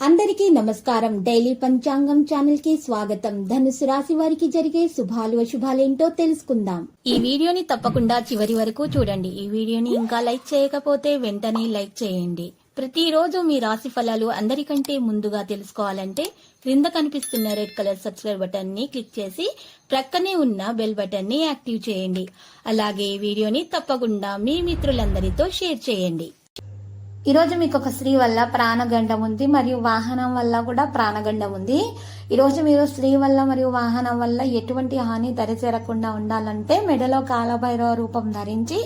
అందరికీ నమస్కారం. డైలీ పంచాంగం ఛానల్ కి స్వాగతం. ధనుసు రాశి వారికి జరిగే శుభాలు అశుభాలేంటో తెలుసుకుందాం. ఈ వీడియోని తప్పకుండా చివరి వరకు చూడండి. ఈ వీడియోని ఇంకా లైక్ చేయకపోతే వెంటనే లైక్ చేయండి. ప్రతిరోజు మీ రాశి ఫలాలు అందరికంటే ముందుగా తెలుసుకోవాలంటే క్రింద కనిపిస్తున్న రెడ్ కలర్ సబ్స్క్రైబ్ బటన్ ని క్లిక్ చేసి ప్రక్కనే ఉన్న బెల్ బటన్ ని యాక్టివ్ చేయండి. అలాగే ఈ వీడియోని తప్పకుండా మీ మిత్రులందరితో షేర్ చేయండి. ఈ రోజు మీకు ఒక స్త్రీ వల్ల ప్రాణగండం ఉంది మరియు వాహనం వల్ల కూడా ప్రాణగండం ఉంది. ఈ రోజు మీరు స్త్రీ వల్ల మరియు వాహనం వల్ల ఎటువంటి హాని దరిచేరకుండా ఉండాలంటే మెడలో కాలభైరవ రూపం ధరించి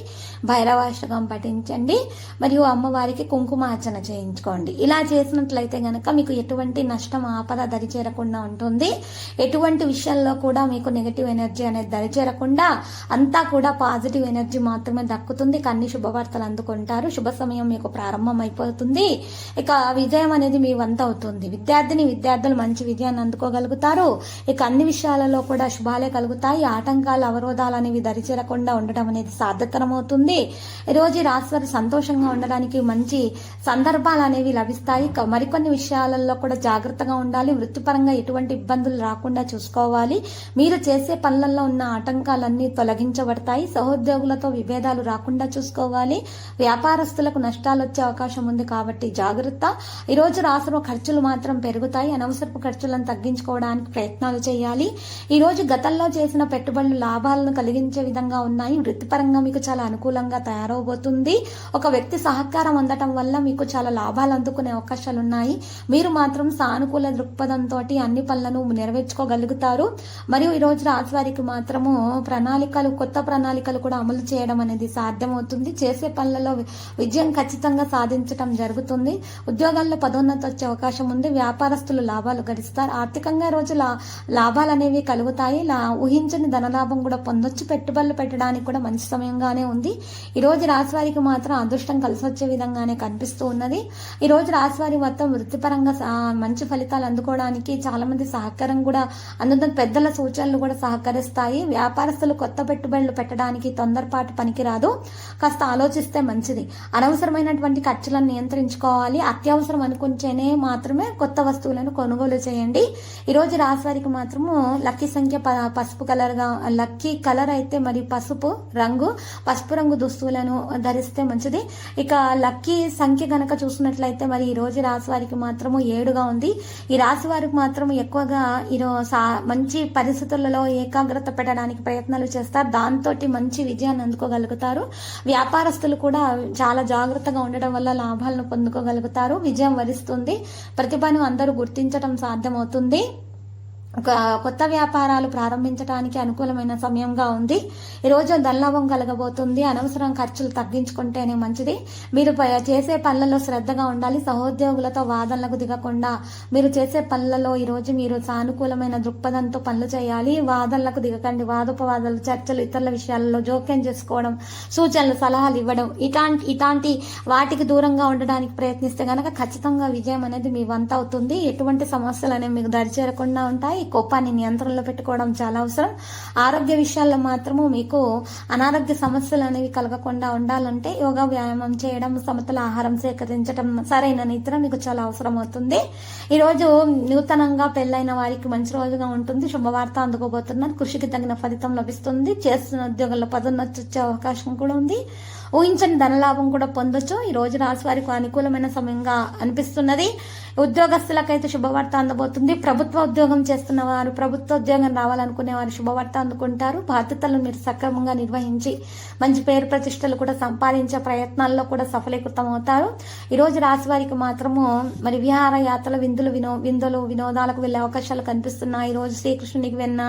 భైరవాష్టకం పఠించండి మరియు అమ్మవారికి కుంకుమార్చన చేయించుకోండి. ఇలా చేసినట్లయితే గనక మీకు ఎటువంటి నష్టం ఆపద దరిచేరకుండా ఉంటుంది. ఎటువంటి విషయంలో కూడా మీకు నెగటివ్ ఎనర్జీ అనేది దరిచేరకుండా అంతా కూడా పాజిటివ్ ఎనర్జీ మాత్రమే దక్కుతుంది. అన్ని శుభవార్తలు అందుకుంటారు. శుభ సమయం మీకు ప్రారంభం అయిపోతుంది. ఇక విజయం అనేది మీ వంత అవుతుంది. విద్యార్థులు మంచి విజయాన్ని అందుకోగలుగుతారు. ఇక అన్ని విషయాలలో కూడా శుభాలే కలుగుతాయి. ఆటంకాలు అవరోధాలు అనేవి దరిచేరకుండా ఉండడం అనేది సాధ్యతరం అవుతుంది. ఈ రోజు రాశివారు సంతోషంగా ఉండడానికి మంచి సందర్భాలు అనేవి లభిస్తాయి. మరికొన్ని విషయాలలో కూడా జాగ్రత్తగా ఉండాలి. వృత్తిపరంగా ఎటువంటి ఇబ్బందులు రాకుండా చూసుకోవాలి. మీరు చేసే పనులలో ఉన్న ఆటంకాలన్నీ తొలగించబడతాయి. సహోద్యోగులతో విభేదాలు రాకుండా చూసుకోవాలి. వ్యాపారస్తులకు నష్టాలు వచ్చే అవకాశం ఉంది కాబట్టి జాగ్రత్త. ఈ రోజు రాశిలో ఖర్చులు మాత్రం పెరుగుతాయి. అనవసరపు ఖర్చులను తగ్గించుకోవడానికి ప్రయత్నాలు చేయాలి. ఈ రోజు గతంలో చేసిన పెట్టుబడులు లాభాలను కలిగించే విధంగా ఉన్నాయి. వృత్తిపరంగా మీకు చాలా అనుకూలంగా తయారవబోతుంది. ఒక వ్యక్తి సహకారం అందటం వల్ల మీకు చాలా లాభాలు అందుకునే అవకాశాలు ఉన్నాయి. మీరు మాత్రం సానుకూల దృక్పథంతో అన్ని పనులను నెరవేర్చుకోగలుగుతారు. మరియు ఈ రోజు రాశి వారికి మాత్రము కొత్త ప్రణాళికలు కూడా అమలు చేయడం అనేది సాధ్యమవుతుంది. చేసే పనులలో విజయం ఖచ్చితంగా సాధించడం జరుగుతుంది. ఉద్యోగాల్లో పదోన్నతి వచ్చే అవకాశం ఉంది. వ్యాపారస్తులు లాభాలు గడిస్తారు. ఆర్థికంగా రోజు లాభాలు అనేవి కలుగుతాయి. ఊహించని ధనలాభం కూడా పొందొచ్చు. పెట్టుబడులు పెట్టడానికి కూడా మంచి సమయంగానే ఉంది. ఈ రోజు రాశి వారికి మాత్రం అదృష్టం కలిసి వచ్చే విధంగానే కనిపిస్తూ ఉన్నది. ఈ రోజు రాశి వారి మొత్తం వృత్తిపరంగా మంచి ఫలితాలు అందుకోవడానికి చాలా మంది సహకారం కూడా అందుతున్న పెద్దల సూచనలు కూడా సహకరిస్తాయి. వ్యాపారస్తులు కొత్త పెట్టుబడులు పెట్టడానికి తొందరపాటు పనికిరాదు. కాస్త ఆలోచిస్తే మంచిది. అనవసరమైనటువంటి ఖర్చులను నియంత్రించుకోవాలి. అత్యవసరం అనుకుంటేనే మాత్రమే కొత్త వస్తువులను కొనుగోలు చేయండి. ఈ రోజు రాశి వారికి మాత్రము లక్కీ సంఖ్య పసుపు లక్కీ కలర్ అయితే మరి పసుపు రంగు దుస్తువులను ధరిస్తే మంచిది. ఇక లక్కీ సంఖ్య గనక చూసినట్లయితే మరి ఈ రోజు రాశి వారికి మాత్రము 7గా ఉంది. ఈ రాశి వారికి మాత్రం ఎక్కువగా మంచి పరిస్థితులలో ఏకాగ్రత పెట్టడానికి ప్రయత్నాలు చేస్తారు. దాంతో మంచి విజయాన్ని అందుకోగలుగుతారు. వ్యాపారస్తులు కూడా చాలా జాగ్రత్తగా ఉండడం వల్ల లాభాలను పొందుకోగలుగుతారు. విజయం వరిస్తుంది. ప్రతిభను అందరూ గుర్తించడం సాధ్యమవుతుంది. కొత్త వ్యాపారాలు ప్రారంభించడానికి అనుకూలమైన సమయంగా ఉంది. ఈ రోజు ధనలాభం కలగబోతుంది. అనవసరం ఖర్చులు తగ్గించుకుంటేనే మంచిది. మీరు చేసే పనులలో శ్రద్ధగా ఉండాలి. సహోద్యోగులతో వాదనలకు దిగకుండా మీరు చేసే పనులలో ఈ రోజు మీరు సానుకూలమైన దృక్పథంతో పనులు చేయాలి. వాదనలకు దిగకండి. వాదోపవాదాలు, చర్చలు, ఇతరుల విషయాలలో జోక్యం చేసుకోవడం, సూచనలు, సలహాలు ఇవ్వడం ఇలాంటి వాటికి దూరంగా ఉండడానికి ప్రయత్నిస్తే గనక ఖచ్చితంగా విజయం అనేది మీ వంత అవుతుంది. ఎటువంటి సమస్యలు అనేవి మీకు దరిచేరకుండా ఉంటాయి. కోపాన్ని నియంత్రణలో పెట్టుకోవడం చాలా అవసరం. ఆరోగ్య విషయాల్లో మాత్రము మీకు అనారోగ్య సమస్యలు అనేవి కలగకుండా ఉండాలంటే యోగా, వ్యాయామం చేయడం, సమతుల ఆహారం సేకరించడం, సరైన నిద్ర మీకు చాలా అవసరం అవుతుంది. ఈ రోజు నూతనంగా పెళ్లైన వారికి మంచి రోజుగా ఉంటుంది. శుభవార్త అందుకోబోతున్నారు. కృషికి తగిన ఫలితం లభిస్తుంది. చేస్తున్న ఉద్యోగాల్లో పదోన్నతి వచ్చే అవకాశం కూడా ఉంది. ఊహించని ధనలాభం కూడా పొందొచ్చు. ఈ రోజు రాశి వారికి అనుకూలమైన సమయంగా అనిపిస్తున్నది. ఉద్యోగస్తులకైతే శుభవార్త అందబోతుంది. ప్రభుత్వ ఉద్యోగం చేస్తున్న వారు, ప్రభుత్వ ఉద్యోగం రావాలనుకునే వారు శుభవార్త అందుకుంటారు. బాధ్యతలను మీరు సక్రమంగా నిర్వహించి మంచి పేరు ప్రతిష్టలు కూడా సంపాదించే ప్రయత్నాల్లో కూడా సఫలీకృతం అవుతారు. ఈ రోజు రాశి వారికి మాత్రము మరి విహారయాత్రలు, వినోదాలకు వెళ్లే అవకాశాలు కనిపిస్తున్నాయి. ఈ రోజు శ్రీకృష్ణునికి వెన్న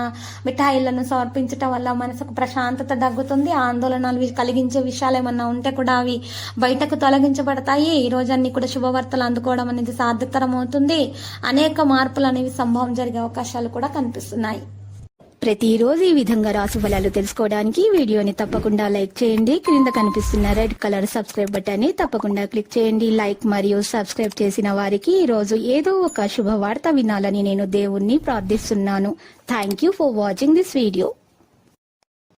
మిఠాయిలను సమర్పించడం వల్ల మనసుకు ప్రశాంతత దగ్గుతుంది. ఆందోళనలు కలిగించే విషయాలు ఏమన్నా ఉంటే కూడా అవి బయటకు తొలగించబడతాయి. ఈ రోజు అన్ని కూడా శుభవార్తలు అందుకోవడం అనేది సాధ్యతరం అవుతుంది. అనేక మార్పులు అనేవి సంభవం జరిగే అవకాశాలు కూడా కనిపిస్తున్నాయి. ప్రతిరోజు ఈ విధంగా రాశి ఫలాలు తెలుసుకోవడానికి వీడియోని తప్పకుండా లైక్ చేయండి. క్రింద కనిపిస్తున్న రెడ్ కలర్ సబ్స్క్రైబ్ బటన్ ని తప్పకుండా క్లిక్ చేయండి. లైక్ మరియు సబ్స్క్రైబ్ చేసిన వారికి ఈ రోజు ఏదో ఒక శుభవార్త వినాలని నేను దేవుణ్ణి ప్రార్థిస్తున్నాను. Thank you for watching this video.